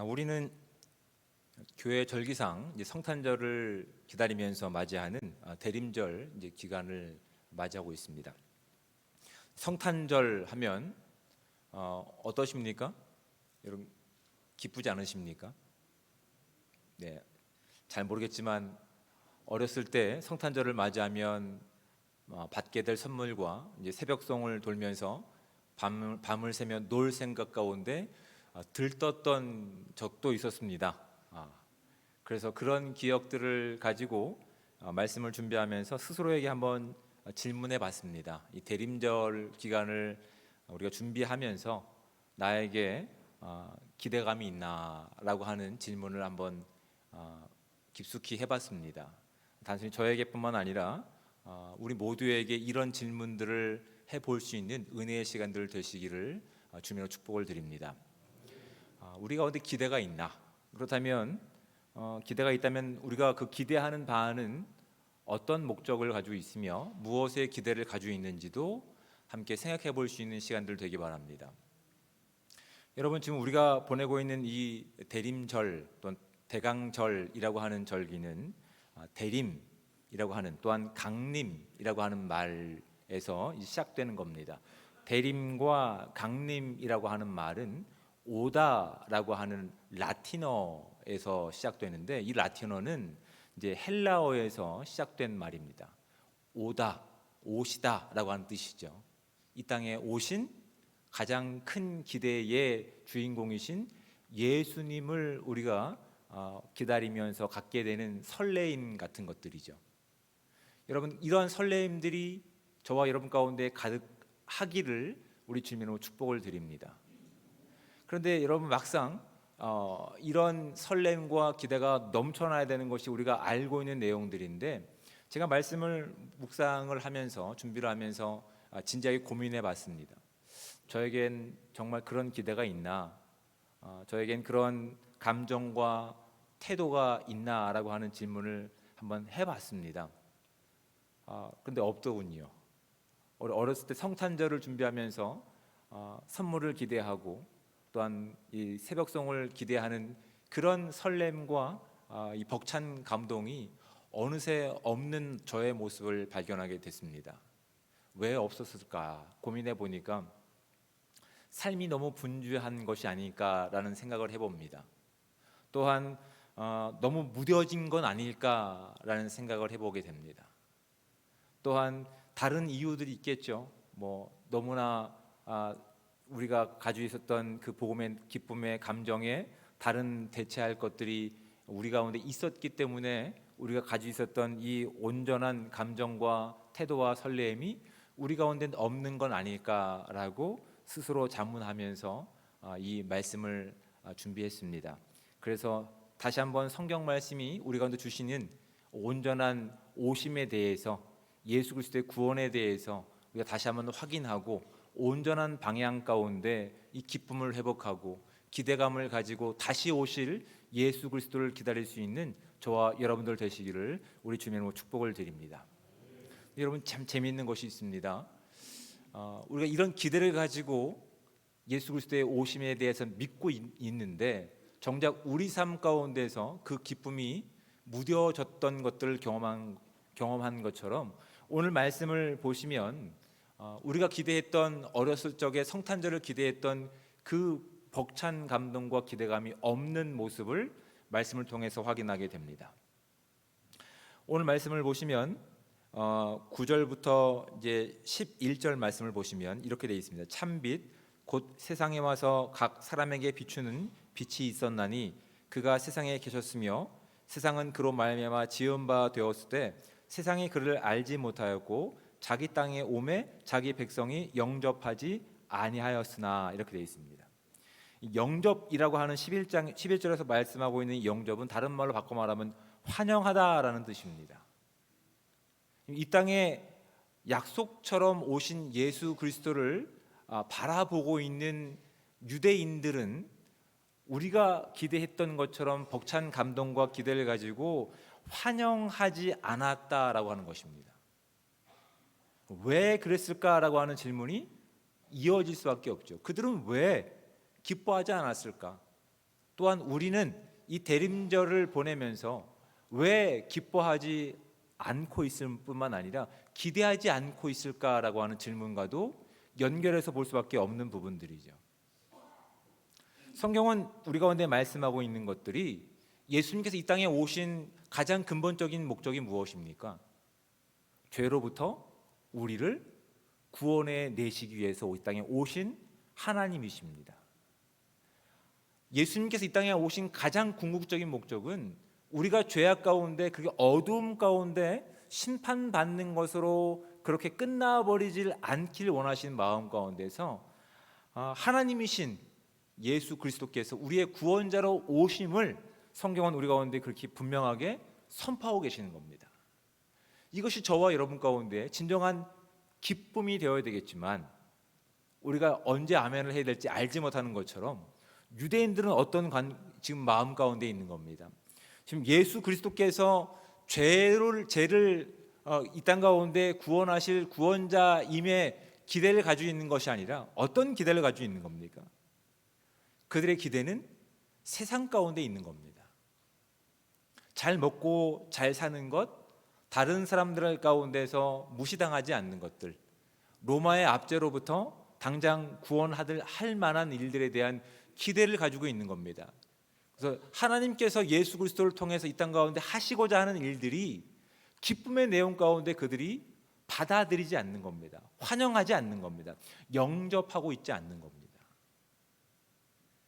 우리는 교회 절기상 이제 성탄절을 기다리면서 맞이하는 대림절 이제 기간을 맞이하고 있습니다. 성탄절 하면 어떠십니까? 여러분 기쁘지 않으십니까? 네, 잘 모르겠지만 어렸을 때 성탄절을 맞이하면 받게 될 선물과 이제 새벽송을 돌면서 밤을 새며 놀 생각 가운데 들떴던 적도 있었습니다. 그래서 그런 기억들을 가지고 말씀을 준비하면서 스스로에게 한번 질문해 봤습니다. 이 대림절 기간을 우리가 준비하면서 나에게 기대감이 있나라고 하는 질문을 한번 깊숙이 해봤습니다. 단순히 저에게뿐만 아니라 우리 모두에게 이런 질문들을 해볼 수 있는 은혜의 시간들 되시기를 주님으로 축복을 드립니다. 우리 가운데 기대가 있나? 그렇다면 기대가 있다면 우리가 그 기대하는 바는 어떤 목적을 가지고 있으며 무엇에 기대를 가지고 있는지도 함께 생각해 볼 수 있는 시간들 되기 바랍니다. 여러분, 지금 우리가 보내고 있는 이 대림절 또는 대강절이라고 하는 절기는 대림이라고 하는, 또한 강림이라고 하는 말에서 시작되는 겁니다. 대림과 강림이라고 하는 말은 오다라고 하는 라틴어에서 시작되는데, 이 라틴어는 이제 헬라어에서 시작된 말입니다. 오다, 오시다라고 하는 뜻이죠. 이 땅에 오신 가장 큰 기대의 주인공이신 예수님을 우리가 기다리면서 갖게 되는 설레임 같은 것들이죠. 여러분, 이러한 설레임들이 저와 여러분 가운데 가득하기를 우리 주님으로 축복을 드립니다. 그런데 여러분, 막상 이런 설렘과 기대가 넘쳐나야 되는 것이 우리가 알고 있는 내용들인데, 제가 말씀을 묵상을 하면서 준비를 하면서 진지하게 고민해 봤습니다. 저에겐 정말 그런 기대가 있나? 저에겐 그런 감정과 태도가 있나라고 하는 질문을 한번 해봤습니다. 근데 없더군요. 어렸을 때 성탄절을 준비하면서 선물을 기대하고 또한 이 새벽송을 기대하는 그런 설렘과 이 벅찬 감동이 어느새 없는 저의 모습을 발견하게 됐습니다. 왜 없었을까 고민해 보니까 삶이 너무 분주한 것이 아닐까라는 생각을 해봅니다. 또한 너무 무뎌진 건 아닐까라는 생각을 해보게 됩니다. 또한 다른 이유들이 있겠죠. 너무나 우리가 가지고 있었던 그 복음의 기쁨의 감정에 다른 대체할 것들이 우리 가운데 있었기 때문에 우리가 가지고 있었던 이 온전한 감정과 태도와 설렘이 우리 가운데 없는 건 아닐까라고 스스로 자문하면서 이 말씀을 준비했습니다. 그래서 다시 한번 성경 말씀이 우리 가운데 주시는 온전한 오심에 대해서, 예수 그리스도의 구원에 대해서 우리가 다시 한번 확인하고 온전한 방향 가운데 이 기쁨을 회복하고 기대감을 가지고 다시 오실 예수 그리스도를 기다릴 수 있는 저와 여러분들 되시기를 우리 주님으로 축복을 드립니다. 여러분, 참 재미있는 것이 있습니다. 우리가 이런 기대를 가지고 예수 그리스도의 오심에 대해서 믿고 있는데, 정작 우리 삶 가운데서 그 기쁨이 무뎌졌던 것들을 경험한 것처럼 오늘 말씀을 보시면 우리가 기대했던, 어렸을 적에 성탄절을 기대했던 그 벅찬 감동과 기대감이 없는 모습을 말씀을 통해서 확인하게 됩니다. 오늘 말씀을 보시면 9절부터 이제 11절 말씀을 보시면 이렇게 되어 있습니다. 참빛 곧 세상에 와서 각 사람에게 비추는 빛이 있었나니 그가 세상에 계셨으며 세상은 그로 말미암아 지은 바 되었을 때 세상이 그를 알지 못하였고 자기 땅에 오매 자기 백성이 영접하지 아니하였으나, 이렇게 되어 있습니다. 영접이라고 하는 11절에서 말씀하고 있는 영접은 다른 말로 바꿔 말하면 환영하다라는 뜻입니다. 이 땅에 약속처럼 오신 예수 그리스도를 바라보고 있는 유대인들은 우리가 기대했던 것처럼 벅찬 감동과 기대를 가지고 환영하지 않았다라고 하는 것입니다. 왜 그랬을까라고 하는 질문이 이어질 수밖에 없죠. 그들은 왜 기뻐하지 않았을까? 또한 우리는 이 대림절을 보내면서 왜 기뻐하지 않고 있을 뿐만 아니라 기대하지 않고 있을까라고 하는 질문과도 연결해서 볼 수밖에 없는 부분들이죠. 성경은 우리 가운데 말씀하고 있는 것들이 예수님께서 이 땅에 오신 가장 근본적인 목적이 무엇입니까? 죄로부터 우리를 구원해 내시기 위해서 이 땅에 오신 하나님이십니다. 예수님께서 이 땅에 오신 가장 궁극적인 목적은 우리가 죄악 가운데, 그게 어두움 가운데 심판받는 것으로 그렇게 끝나버리질 않길 원하시는 마음 가운데서 하나님이신 예수 그리스도께서 우리의 구원자로 오심을 성경은 우리 가운데 그렇게 분명하게 선포하고 계시는 겁니다. 이것이 저와 여러분 가운데 진정한 기쁨이 되어야 되겠지만, 우리가 언제 아멘을 해야 될지 알지 못하는 것처럼 유대인들은 어떤 지금 마음 가운데 있는 겁니다. 지금 예수 그리스도께서 죄를 이 땅 가운데 구원하실 구원자임의 기대를 가지고 있는 것이 아니라 어떤 기대를 가지고 있는 겁니까? 그들의 기대는 세상 가운데 있는 겁니다. 잘 먹고 잘 사는 것, 다른 사람들 가운데서 무시당하지 않는 것들, 로마의 압제로부터 당장 구원할 만한 일들에 대한 기대를 가지고 있는 겁니다. 그래서 하나님께서 예수 그리스도를 통해서 이 땅 가운데 하시고자 하는 일들이 기쁨의 내용 가운데 그들이 받아들이지 않는 겁니다. 환영하지 않는 겁니다. 영접하고 있지 않는 겁니다.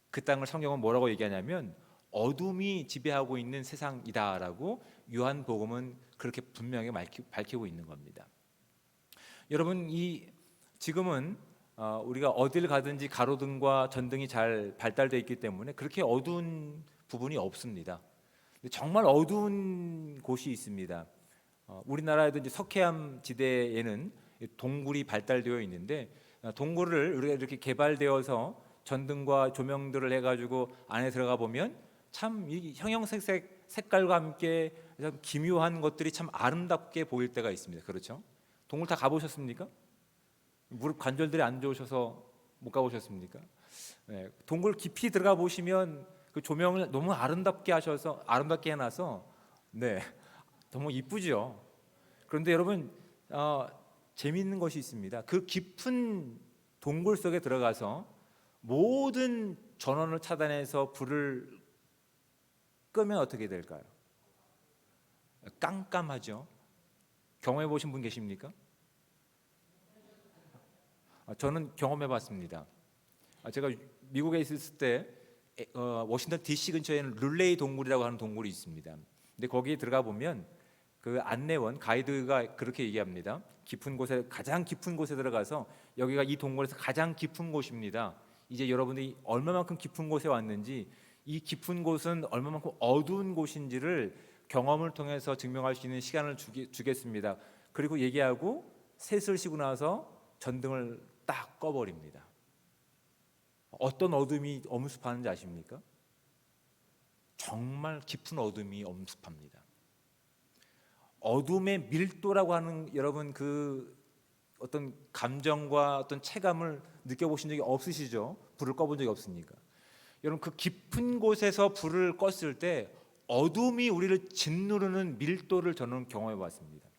그 땅을 성경은 뭐라고 얘기하냐면 어둠이 지배하고 있는 세상이다라고 요한복음은 그렇게 분명히 밝히고 있는 겁니다. 여러분, 지금은 우리가 어딜 가든지 가로등과 전등이 잘 발달되어 있기 때문에 그렇게 어두운 부분이 없습니다. 정말 어두운 곳이 있습니다. 우리나라에도 이제 석회암 지대에는 동굴이 발달되어 있는데, 동굴을 우리가 이렇게 개발되어서 전등과 조명들을 해가지고 안에 들어가 보면 참 이 형형색색 색깔과 함께 기묘한 것들이 참 아름답게 보일 때가 있습니다. 그렇죠? 동굴 다 가보셨습니까? 무릎 관절들이 안 좋으셔서 못 가보셨습니까? 네, 동굴 깊이 들어가 보시면 그 조명을 너무 아름답게 해놔서 네, 너무 이쁘죠. 그런데 여러분, 재미있는 것이 있습니다. 그 깊은 동굴 속에 들어가서 모든 전원을 차단해서 불을 끄면 어떻게 될까요? 깜깜하죠. 경험해 보신 분 계십니까? 저는 경험해 봤습니다. 제가 미국에 있을 때 워싱턴 DC 근처에는 룰레이 동굴이라고 하는 동굴이 있습니다. 근데 거기에 들어가 보면 그 안내원 가이드가 그렇게 얘기합니다. 가장 깊은 곳에 들어가서 여기가 이 동굴에서 가장 깊은 곳입니다. 이제 여러분이 얼마만큼 깊은 곳에 왔는지, 이 깊은 곳은 얼마만큼 어두운 곳인지를 경험을 통해서 증명할 수 있는 시간을 주겠습니다. 그리고 얘기하고 셋을 쉬고 나서 전등을 딱 꺼버립니다. 어떤 어둠이 엄습하는지 아십니까? 정말 깊은 어둠이 엄습합니다. 어둠의 밀도라고 하는, 여러분 그 어떤 감정과 어떤 체감을 느껴보신 적이 없으시죠? 불을 꺼본 적이 없으니까. 여러분, 그 깊은 곳에서 불을 껐을 때 어둠이 우리를 짓누르는 밀도를 저는 경험해 봤습니다.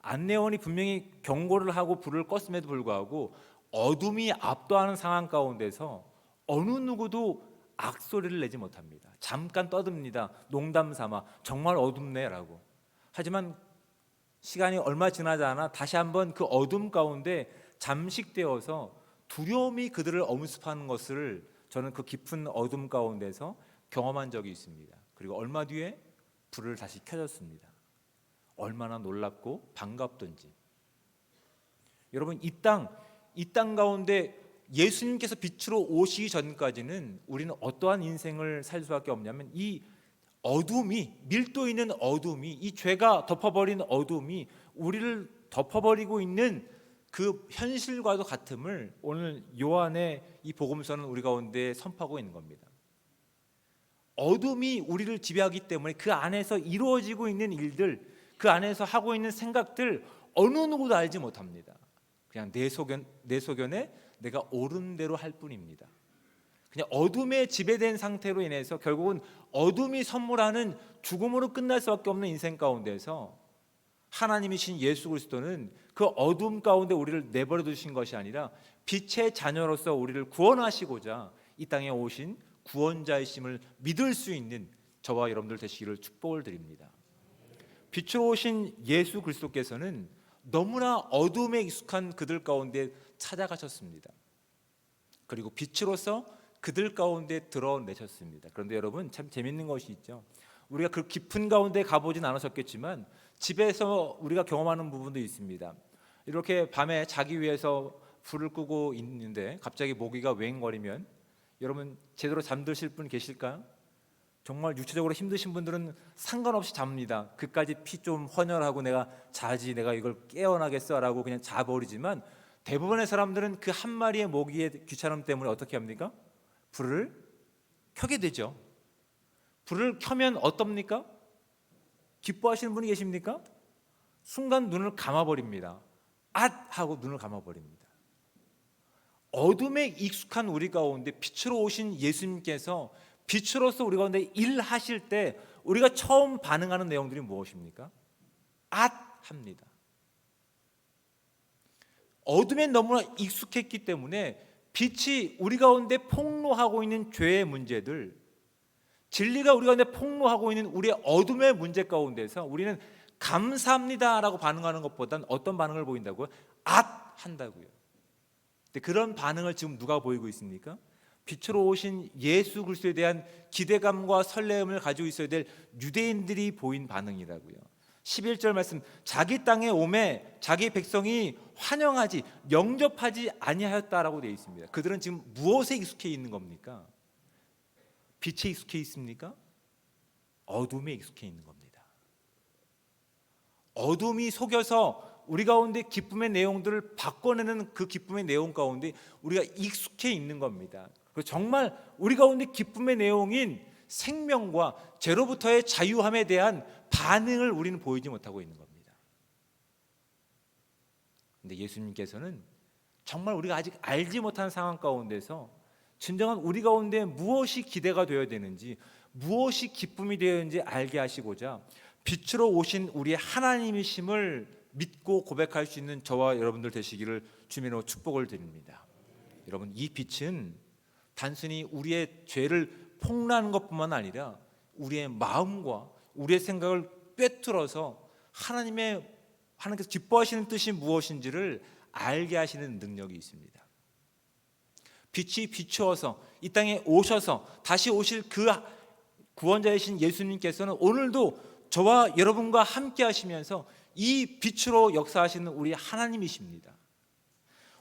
안내원이 분명히 경고를 하고 불을 껐음에도 불구하고 어둠이 압도하는 상황 가운데서 어느 누구도 악소리를 내지 못합니다. 잠깐 떠듭니다. 농담 삼아 정말 어둡네라고. 하지만 시간이 얼마 지나지 않아 다시 한번 그 어둠 가운데 잠식되어서 두려움이 그들을 엄습하는 것을 저는 그 깊은 어둠 가운데서 경험한 적이 있습니다. 그리고 얼마 뒤에 불을 다시 켜졌습니다. 얼마나 놀랍고 반갑던지. 여러분, 이 땅 가운데 예수님께서 빛으로 오시기 전까지는 우리는 어떠한 인생을 살 수밖에 없냐면, 이 어둠이, 밀도 있는 어둠이, 이 죄가 덮어버린 어둠이 우리를 덮어버리고 있는 그 현실과도 같음을 오늘 요한의 이 복음서는 우리 가운데 선포하고 있는 겁니다. 어둠이 우리를 지배하기 때문에 그 안에서 이루어지고 있는 일들, 그 안에서 하고 있는 생각들 어느 누구도 알지 못합니다. 그냥 내 소견에 내가 옳은 대로 할 뿐입니다. 그냥 어둠에 지배된 상태로 인해서 결국은 어둠이 선물하는 죽음으로 끝날 수밖에 없는 인생 가운데서 하나님이신 예수 그리스도는 그 어둠 가운데 우리를 내버려 두신 것이 아니라 빛의 자녀로서 우리를 구원하시고자 이 땅에 오신 구원자이심을 믿을 수 있는 저와 여러분들 되시기를 축복을 드립니다. 빛으로 오신 예수 그리스도께서는 너무나 어둠에 익숙한 그들 가운데 찾아가셨습니다. 그리고 빛으로서 그들 가운데 드러내셨습니다. 그런데 여러분, 참 재밌는 것이 있죠. 우리가 그 깊은 가운데 가보진 않으셨겠지만 집에서 우리가 경험하는 부분도 있습니다. 이렇게 밤에 자기 위해서 불을 끄고 있는데 갑자기 모기가 웽거리면 여러분 제대로 잠드실 분 계실까요? 정말 육체적으로 힘드신 분들은 상관없이 잡니다. 그까지 피 좀 헌혈하고 내가 자지, 내가 이걸 깨어나겠어라고 그냥 자버리지만 대부분의 사람들은 그 한 마리의 모기의 귀찮음 때문에 어떻게 합니까? 불을 켜게 되죠. 불을 켜면 어떻습니까? 기뻐하시는 분이 계십니까? 순간 눈을 감아버립니다. 앗! 하고 눈을 감아버립니다. 어둠에 익숙한 우리 가운데 빛으로 오신 예수님께서 빛으로서 우리 가운데 일하실 때 우리가 처음 반응하는 내용들이 무엇입니까? 앗! 합니다. 어둠에 너무나 익숙했기 때문에 빛이 우리 가운데 폭로하고 있는 죄의 문제들, 진리가 우리 가운데 폭로하고 있는 우리의 어둠의 문제 가운데서 우리는 감사합니다라고 반응하는 것보다는 어떤 반응을 보인다고요? 앗! 한다고요. 근데 그런 반응을 지금 누가 보이고 있습니까? 빛으로 오신 예수 그리스도에 대한 기대감과 설렘을 가지고 있어야 될 유대인들이 보인 반응이라고요. 11절 말씀, 자기 땅에 오매 자기 백성이 환영하지 영접하지 아니하였다라고 되어 있습니다. 그들은 지금 무엇에 익숙해 있는 겁니까? 빛에 익숙해 있습니까? 어둠에 익숙해 있는 겁니다. 어둠이 속여서 우리 가운데 기쁨의 내용들을 바꿔내는 그 기쁨의 내용 가운데 우리가 익숙해 있는 겁니다. 그리고 정말 우리 가운데 기쁨의 내용인 생명과 죄로부터의 자유함에 대한 반응을 우리는 보이지 못하고 있는 겁니다. 근데 예수님께서는 정말 우리가 아직 알지 못한 상황 가운데서 진정한 우리 가운데 무엇이 기대가 되어야 되는지, 무엇이 기쁨이 되어야 되는지 알게 하시고자 빛으로 오신 우리의 하나님이심을 믿고 고백할 수 있는 저와 여러분들 되시기를 주님으로 축복을 드립니다. 여러분, 이 빛은 단순히 우리의 죄를 폭로하는 것뿐만 아니라 우리의 마음과 우리의 생각을 꿰뚫어서 하나님께서 기뻐하시는 뜻이 무엇인지를 알게 하시는 능력이 있습니다. 빛이 비추어서 이 땅에 오셔서 다시 오실 그 구원자이신 예수님께서는 오늘도 저와 여러분과 함께 하시면서 이 빛으로 역사하시는 우리 하나님이십니다.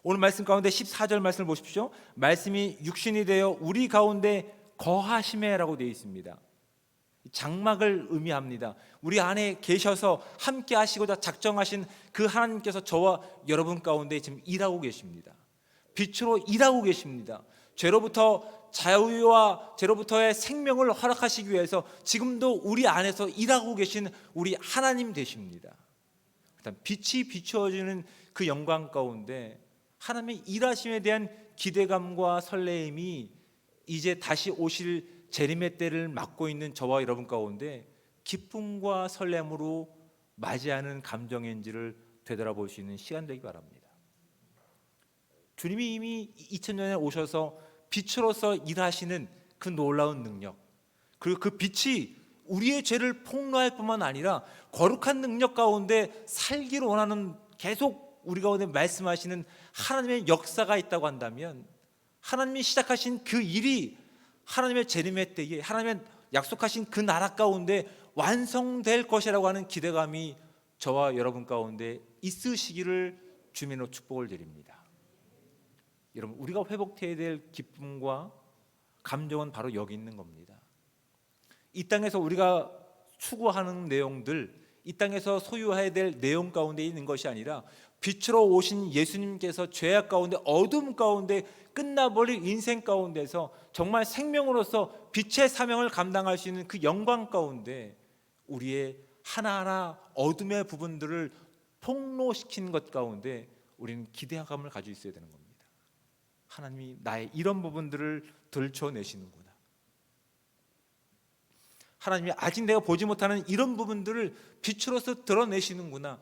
오늘 말씀 가운데 14절 말씀을 보십시오. 말씀이 육신이 되어 우리 가운데 거하심에라고 되어 있습니다. 장막을 의미합니다. 우리 안에 계셔서 함께 하시고자 작정하신 그 하나님께서 저와 여러분 가운데 지금 일하고 계십니다. 빛으로 일하고 계십니다. 죄로부터 자유와 죄로부터의 생명을 허락하시기 위해서 지금도 우리 안에서 일하고 계신 우리 하나님 되십니다. 일단 빛이 비추어지는 그 영광 가운데 하나님의 일하심에 대한 기대감과 설레임이 이제 다시 오실 재림의 때를 맞고 있는 저와 여러분 가운데 기쁨과 설렘으로 맞이하는 감정인지를 되돌아볼 수 있는 시간 되기 바랍니다. 주님이 이미 2000년에 오셔서 빛으로서 일하시는 그 놀라운 능력, 그리고 그 빛이 우리의 죄를 폭로할 뿐만 아니라 거룩한 능력 가운데 살기를 원하는, 계속 우리 가운데 말씀하시는 하나님의 역사가 있다고 한다면 하나님이 시작하신 그 일이 하나님의 재림의 때에 하나님의 약속하신 그 나라 가운데 완성될 것이라고 하는 기대감이 저와 여러분 가운데 있으시기를 주님으로 축복을 드립니다. 여러분, 우리가 회복해야 될 기쁨과 감정은 바로 여기 있는 겁니다. 이 땅에서 우리가 추구하는 내용들, 이 땅에서 소유해야 될 내용 가운데 있는 것이 아니라 빛으로 오신 예수님께서 죄악 가운데 어둠 가운데 끝나버릴 인생 가운데서 정말 생명으로서 빛의 사명을 감당할 수 있는 그 영광 가운데 우리의 하나하나 어둠의 부분들을 폭로시키는 것 가운데 우리는 기대감을 가지고 있어야 되는 겁니다. 하나님이 나의 이런 부분들을 들춰내시는구나. 하나님이 아직 내가 보지 못하는 이런 부분들을 빛으로서 드러내시는구나.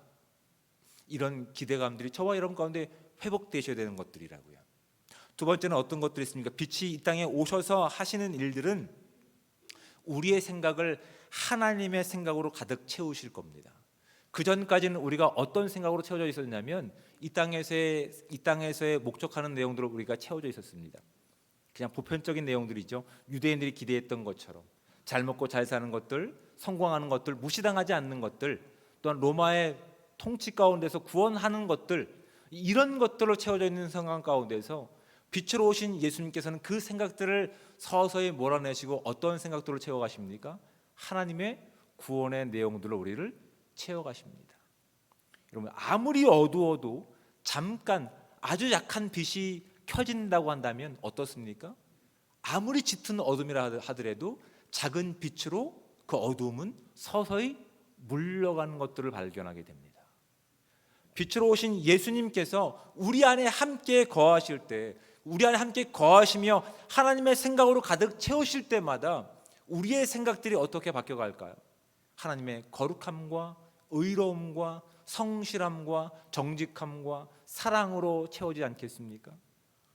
이런 기대감들이 저와 여러분 가운데 회복되셔야 되는 것들이라고요. 두 번째는 어떤 것들이 있습니까? 빛이 이 땅에 오셔서 하시는 일들은 우리의 생각을 하나님의 생각으로 가득 채우실 겁니다. 그 전까지는 우리가 어떤 생각으로 채워져 있었냐면 이 땅에서의 목적하는 내용들로 우리가 채워져 있었습니다. 그냥 보편적인 내용들이죠. 유대인들이 기대했던 것처럼 잘 먹고 잘 사는 것들, 성공하는 것들, 무시당하지 않는 것들, 또한 로마의 통치 가운데서 구원하는 것들, 이런 것들로 채워져 있는 상황 가운데서 빛으로 오신 예수님께서는 그 생각들을 서서히 몰아내시고 어떤 생각들을 채워가십니까? 하나님의 구원의 내용들로 우리를 채워가십니다. 여러분, 아무리 어두워도 잠깐 아주 약한 빛이 켜진다고 한다면 어떻습니까? 아무리 짙은 어둠이라 하더라도 작은 빛으로 그 어두움은 서서히 물러가는 것들을 발견하게 됩니다. 빛으로 오신 예수님께서 우리 안에 함께 거하실 때, 우리 안에 함께 거하시며 하나님의 생각으로 가득 채우실 때마다 우리의 생각들이 어떻게 바뀌어갈까요? 하나님의 거룩함과 의로움과 성실함과 정직함과 사랑으로 채워지지 않겠습니까?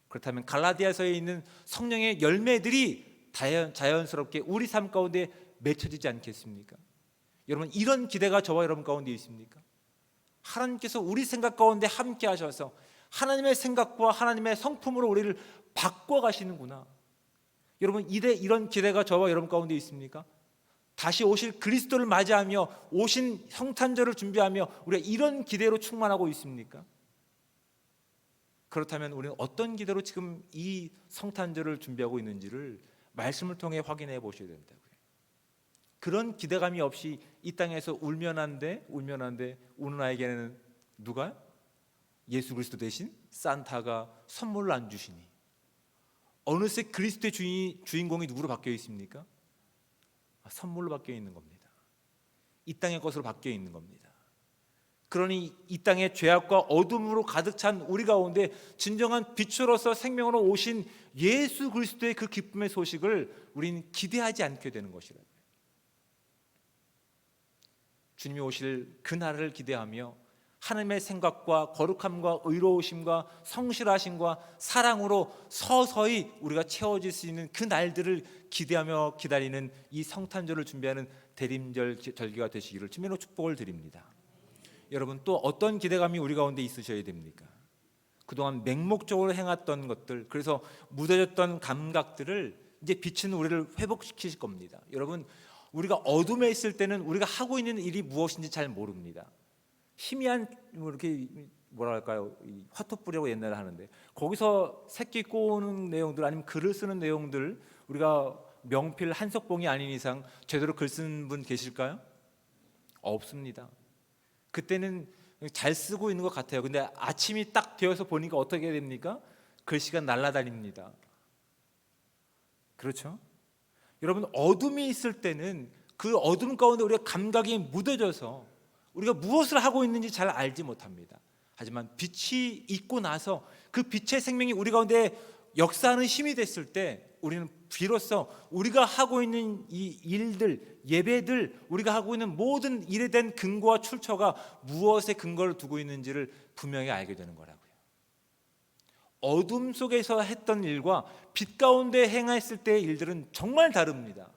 그렇다면 갈라디아서에 있는 성령의 열매들이 자연스럽게 우리 삶 가운데 맺혀지지 않겠습니까? 여러분, 이런 기대가 저와 여러분 가운데 있습니까? 하나님께서 우리 생각 가운데 함께 하셔서 하나님의 생각과 하나님의 성품으로 우리를 바꿔가시는구나. 여러분, 이런 기대가 저와 여러분 가운데 있습니까? 다시 오실 그리스도를 맞이하며 오신 성탄절을 준비하며 우리가 이런 기대로 충만하고 있습니까? 그렇다면 우리는 어떤 기대로 지금 이 성탄절을 준비하고 있는지를 말씀을 통해 확인해 보셔야 된다고요. 그런 기대감이 없이 이 땅에서 울면한데 우는 아이에게는 누가? 예수 그리스도 대신 산타가 선물을 안 주시니 어느새 그리스도의 주인공이 누구로 바뀌어 있습니까? 선물로 바뀌어 있는 겁니다. 이 땅의 것으로 바뀌어 있는 겁니다. 그러니 이 땅의 죄악과 어둠으로 가득 찬 우리 가운데 진정한 빛으로서 생명으로 오신 예수 그리스도의 그 기쁨의 소식을 우리는 기대하지 않게 되는 것이라고요. 주님이 오실 그날을 기대하며 하나님의 생각과 거룩함과 의로우심과 성실하심과 사랑으로 서서히 우리가 채워질 수 있는 그 날들을 기대하며 기다리는 이 성탄절을 준비하는 대림절 절기가 되시기를 주님으로 축복을 드립니다. 여러분, 또 어떤 기대감이 우리 가운데 있으셔야 됩니까? 그동안 맹목적으로 행했던 것들, 그래서 무뎌졌던 감각들을 이제 빛은 우리를 회복시키실 겁니다. 여러분, 우리가 어둠에 있을 때는 우리가 하고 있는 일이 무엇인지 잘 모릅니다. 희미한 이렇게 뭐랄까요, 화토불이라고 옛날에 하는데 거기서 새끼 꼬는 내용들 아니면 글을 쓰는 내용들, 우리가 명필 한석봉이 아닌 이상 제대로 글 쓰는 분 계실까요? 없습니다. 그때는 잘 쓰고 있는 것 같아요. 근데 아침이 딱 되어서 보니까 어떻게 됩니까? 글씨가 날아다닙니다. 그렇죠? 여러분, 어둠이 있을 때는 그 어둠 가운데 우리가 감각이 무뎌져서 우리가 무엇을 하고 있는지 잘 알지 못합니다. 하지만 빛이 있고 나서 그 빛의 생명이 우리 가운데 역사하는 힘이 됐을 때 우리는 비로소 우리가 하고 있는 이 일들, 예배들, 우리가 하고 있는 모든 일에 대한 근거와 출처가 무엇에 근거를 두고 있는지를 분명히 알게 되는 거라고요. 어둠 속에서 했던 일과 빛 가운데 행했을 때의 일들은 정말 다릅니다.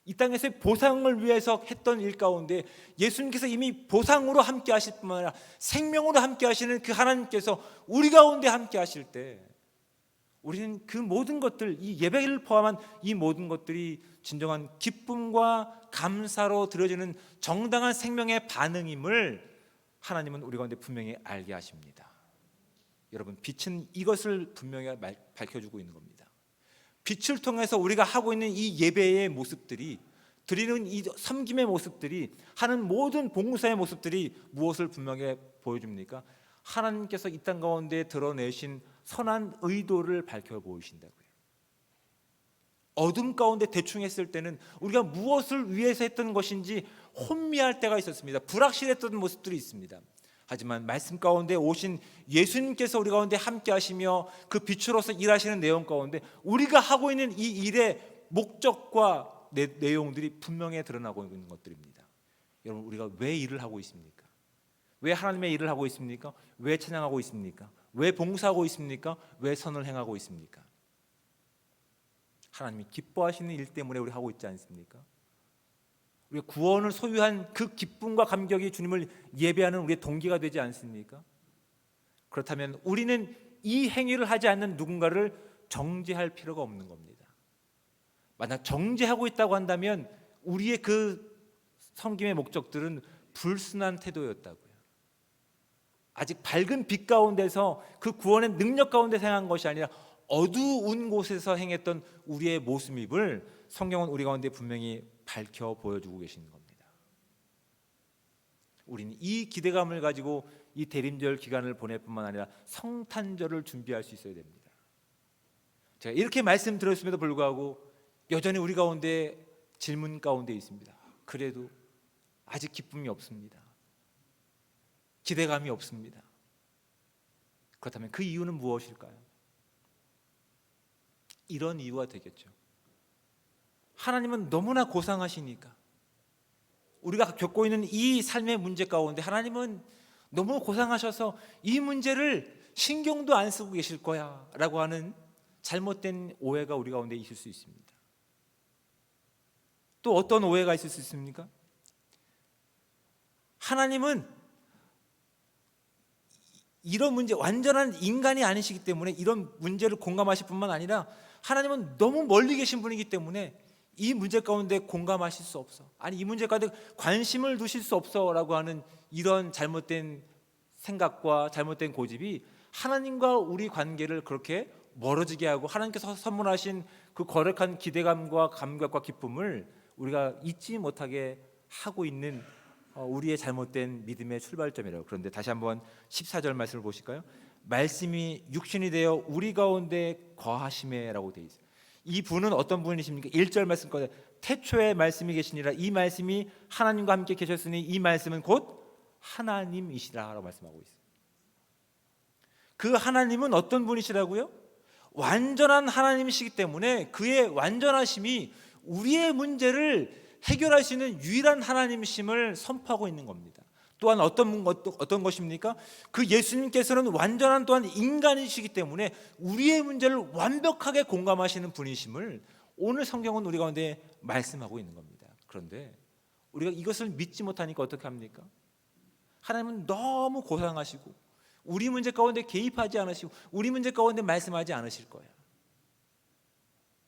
이 땅에서의 보상을 위해서 했던 일 가운데 예수님께서 이미 보상으로 함께 하실 뿐만 아니라 생명으로 함께 하시는 그 하나님께서 우리 가운데 함께 하실 때 우리는 그 모든 것들, 이 예배를 포함한 이 모든 것들이 진정한 기쁨과 감사로 드려지는 정당한 생명의 반응임을 하나님은 우리 가운데 분명히 알게 하십니다. 여러분, 빛은 이것을 분명히 밝혀주고 있는 겁니다. 빛을 통해서 우리가 하고 있는 이 예배의 모습들이, 드리는 이 섬김의 모습들이, 하는 모든 봉사의 모습들이 무엇을 분명히 보여줍니까? 하나님께서 이 땅 가운데 드러내신 선한 의도를 밝혀 보이신다고요. 어둠 가운데 대충 했을 때는 우리가 무엇을 위해서 했던 것인지 혼미할 때가 있었습니다. 불확실했던 모습들이 있습니다. 하지만 말씀 가운데 오신 예수님께서 우리 가운데 함께 하시며 그 빛으로서 일하시는 내용 가운데 우리가 하고 있는 이 일의 목적과 내용들이 분명히 드러나고 있는 것들입니다. 여러분, 우리가 왜 일을 하고 있습니까? 왜 하나님의 일을 하고 있습니까? 왜 찬양하고 있습니까? 왜 봉사하고 있습니까? 왜 선을 행하고 있습니까? 하나님이 기뻐하시는 일 때문에 우리 하고 있지 않습니까? 우리가 구원을 소유한 그 기쁨과 감격이 주님을 예배하는 우리의 동기가 되지 않습니까? 그렇다면 우리는 이 행위를 하지 않는 누군가를 정죄할 필요가 없는 겁니다. 만약 정죄하고 있다고 한다면 우리의 그 섬김의 목적들은 불순한 태도였다고요. 아직 밝은 빛 가운데서 그 구원의 능력 가운데 행한 것이 아니라 어두운 곳에서 행했던 우리의 모습을 성경은 우리 가운데 분명히 밝혀 보여주고 계시는 겁니다. 우리는 이 기대감을 가지고 이 대림절 기간을 보낼 뿐만 아니라 성탄절을 준비할 수 있어야 됩니다. 제가 이렇게 말씀드렸음에도 불구하고 여전히 우리 가운데 질문 가운데 있습니다. 그래도 아직 기쁨이 없습니다. 기대감이 없습니다. 그렇다면 그 이유는 무엇일까요? 이런 이유가 되겠죠. 하나님은 너무나 고상하시니까, 우리가 겪고 있는 이 삶의 문제 가운데 하나님은 너무 고상하셔서 이 문제를 신경도 안 쓰고 계실 거야 라고 하는 잘못된 오해가 우리 가운데 있을 수 있습니다. 또 어떤 오해가 있을 수 있습니까? 하나님은 이런 문제, 완전한 인간이 아니시기 때문에 이런 문제를 공감하실 뿐만 아니라 하나님은 너무 멀리 계신 분이기 때문에 이 문제 가운데 공감하실 수 없어, 아니 이 문제 가운데 관심을 두실 수 없어 라고 하는 이런 잘못된 생각과 잘못된 고집이 하나님과 우리 관계를 그렇게 멀어지게 하고 하나님께서 선물하신 그 거룩한 기대감과 감격과 기쁨을 우리가 잊지 못하게 하고 있는 우리의 잘못된 믿음의 출발점이라고. 그런데 다시 한번 14절 말씀을 보실까요? 말씀이 육신이 되어 우리 가운데 거하심에라고 되어 있어요. 이 분은 어떤 분이십니까? 1절 말씀 가운데 태초에 말씀이 계시니라, 이 말씀이 하나님과 함께 계셨으니 이 말씀은 곧 하나님이시라라고 말씀하고 있어요. 그 하나님은 어떤 분이시라고요? 완전한 하나님이시기 때문에 그의 완전하심이 우리의 문제를 해결할 수 있는 유일한 하나님이심을 선포하고 있는 겁니다. 또한 어떤 것입니까? 그 예수님께서는 완전한 또한 인간이시기 때문에 우리의 문제를 완벽하게 공감하시는 분이심을 오늘 성경은 우리 가운데 말씀하고 있는 겁니다. 그런데 우리가 이것을 믿지 못하니까 어떻게 합니까? 하나님은 너무 고상하시고 우리 문제 가운데 개입하지 않으시고 우리 문제 가운데 말씀하지 않으실 거예요.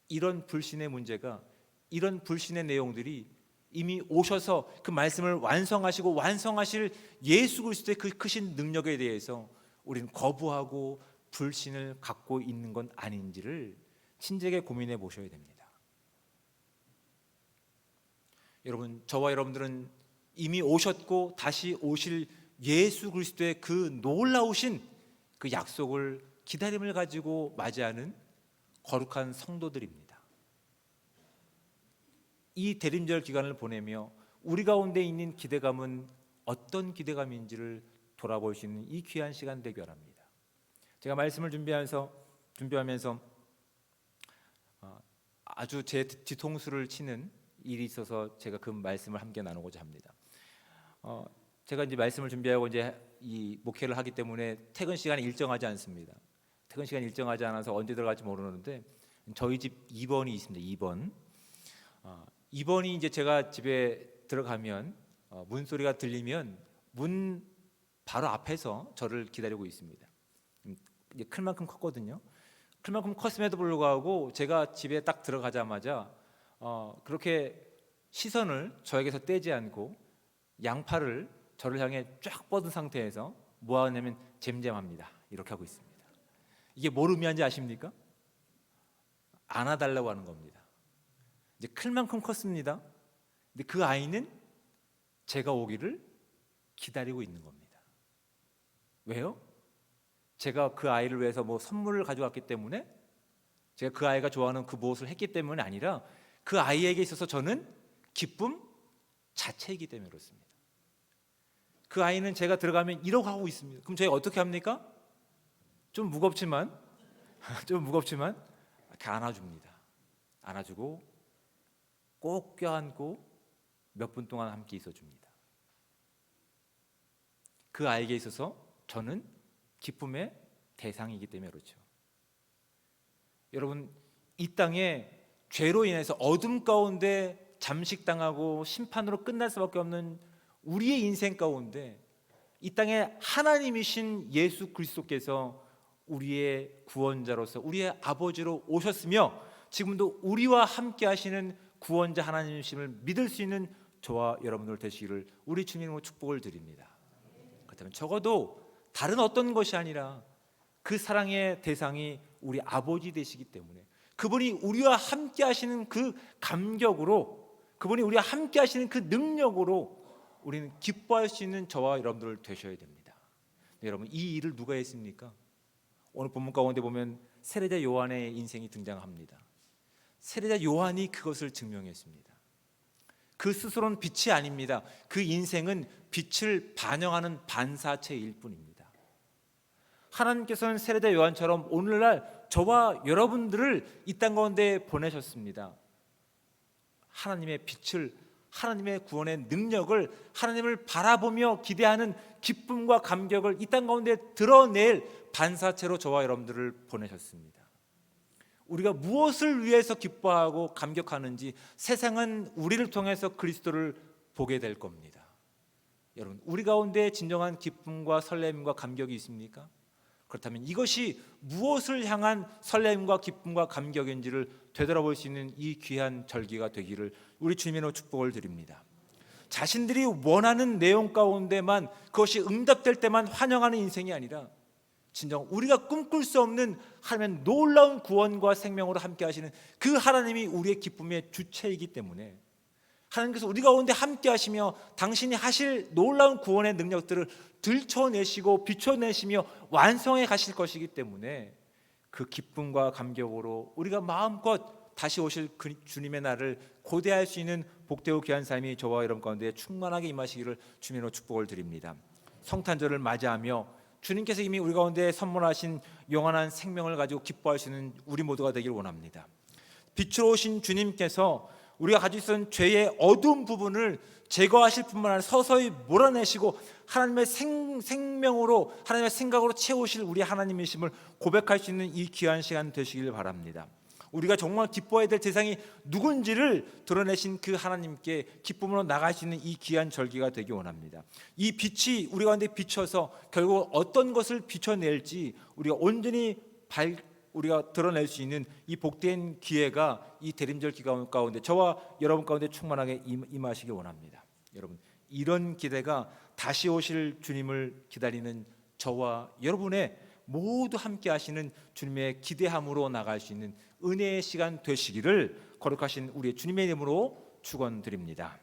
이런 불신의 문제가, 이런 불신의 내용들이 이미 오셔서 그 말씀을 완성하시고 완성하실 예수 그리스도의 그 크신 능력에 대해서 우리는 거부하고 불신을 갖고 있는 건 아닌지를 진지하게 고민해 보셔야 됩니다. 여러분, 저와 여러분들은 이미 오셨고 다시 오실 예수 그리스도의 그 놀라우신 그 약속을 기다림을 가지고 맞이하는 거룩한 성도들입니다. 이 대림절 기간을 보내며 우리 가운데 있는 기대감은 어떤 기대감인지를 돌아볼 수 있는 이 귀한 시간 되기 바랍니다. 제가 말씀을 준비하면서 아주 제 뒤통수를 치는 일이 있어서 제가 그 말씀을 함께 나누고자 합니다. 제가 이제 말씀을 준비하고 이제 이 목회를 하기 때문에 퇴근 시간이 일정하지 않습니다. 퇴근 시간이 일정하지 않아서 언제 들어갈지 모르는데 저희 집 2번이 있습니다. 2번. 2번이 이제 제가 집에 들어가면 문소리가 들리면 문 바로 앞에서 저를 기다리고 있습니다. 이제 클 만큼 컸거든요. 클 만큼 컸음에도 불구하고 제가 집에 딱 들어가자마자 그렇게 시선을 저에게서 떼지 않고 양팔을 저를 향해 쫙 뻗은 상태에서 뭐 하냐면 잼잼합니다. 이렇게 하고 있습니다. 이게 뭘 의미하는지 아십니까? 안아달라고 하는 겁니다. 이제 클만큼 컸습니다. 근데 그 아이는 제가 오기를 기다리고 있는 겁니다. 왜요? 제가 그 아이를 위해서 뭐 선물을 가져왔기 때문에, 제가 그 아이가 좋아하는 그 무엇을 했기 때문이 아니라 그 아이에게 있어서 저는 기쁨 자체이기 때문에 그렇습니다. 그 아이는 제가 들어가면 이러고 하고 있습니다. 그럼 저희가 어떻게 합니까? 좀 무겁지만 이렇게 안아줍니다. 안아주고 꼭 껴안고 몇 분 동안 함께 있어줍니다. 그 아이에게 있어서 저는 기쁨의 대상이기 때문에 그렇죠. 여러분, 이 땅에 죄로 인해서 어둠 가운데 잠식당하고 심판으로 끝날 수밖에 없는 우리의 인생 가운데 이 땅에 하나님이신 예수 그리스도께서 우리의 구원자로서 우리의 아버지로 오셨으며 지금도 우리와 함께 하시는 구원자 하나님이심을 믿을 수 있는 저와 여러분들 되시기를 우리 주님으로 축복을 드립니다. 그렇다면 적어도 다른 어떤 것이 아니라 그 사랑의 대상이 우리 아버지 되시기 때문에 그분이 우리와 함께 하시는 그 감격으로, 그분이 우리와 함께 하시는 그 능력으로 우리는 기뻐할 수 있는 저와 여러분들 되셔야 됩니다. 네, 여러분, 이 일을 누가 했습니까? 오늘 본문 가운데 보면 세례자 요한의 인생이 등장합니다. 세례자 요한이 그것을 증명했습니다. 그 스스로는 빛이 아닙니다. 그 인생은 빛을 반영하는 반사체일 뿐입니다. 하나님께서는 세례자 요한처럼 오늘날 저와 여러분들을 이 땅 가운데 보내셨습니다. 하나님의 빛을, 하나님의 구원의 능력을, 하나님을 바라보며 기대하는 기쁨과 감격을 이 땅 가운데 드러낼 반사체로 저와 여러분들을 보내셨습니다. 우리가 무엇을 위해서 기뻐하고 감격하는지 세상은 우리를 통해서 그리스도를 보게 될 겁니다. 여러분, 우리 가운데 진정한 기쁨과 설렘과 감격이 있습니까? 그렇다면 이것이 무엇을 향한 설렘과 기쁨과 감격인지를 되돌아볼 수 있는 이 귀한 절기가 되기를 우리 주님의 축복을 드립니다. 자신들이 원하는 내용 가운데만, 그것이 응답될 때만 환영하는 인생이 아니라 진정 우리가 꿈꿀 수 없는 하나님의 놀라운 구원과 생명으로 함께 하시는 그 하나님이 우리의 기쁨의 주체이기 때문에 하나님께서 우리 가운데 함께 하시며 당신이 하실 놀라운 구원의 능력들을 들춰내시고 비춰내시며 완성해 가실 것이기 때문에 그 기쁨과 감격으로 우리가 마음껏 다시 오실 그 주님의 날을 고대할 수 있는 복되고 귀한 삶이 저와 여러분 가운데 충만하게 임하시기를 주님으로 축복을 드립니다. 성탄절을 맞이하며 주님께서 이미 우리 가운데 선물하신 영원한 생명을 가지고 기뻐할 수 있는 우리 모두가 되기를 원합니다. 빛으로 오신 주님께서 우리가 가지고 있던 죄의 어두운 부분을 제거하실 뿐만 아니라 서서히 몰아내시고 하나님의 생명으로, 하나님의 생각으로 채우실 우리 하나님이심을 고백할 수 있는 이 귀한 시간 되시길 바랍니다. 우리가 정말 기뻐해야 될 대상이 누군지를 드러내신 그 하나님께 기쁨으로 나갈 수 있는 이 귀한 절기가 되기 원합니다. 이 빛이 우리 가운데 비춰서 결국 어떤 것을 비춰낼지 우리가 온전히 우리가 드러낼 수 있는 이 복된 기회가 이 대림절 기간 가운데 저와 여러분 가운데 충만하게 임하시기 원합니다. 여러분, 이런 기대가 다시 오실 주님을 기다리는 저와 여러분의 모두 함께 하시는 주님의 기대함으로 나갈 수 있는 은혜의 시간 되시기를 거룩하신 우리의 주님의 이름으로 축원드립니다.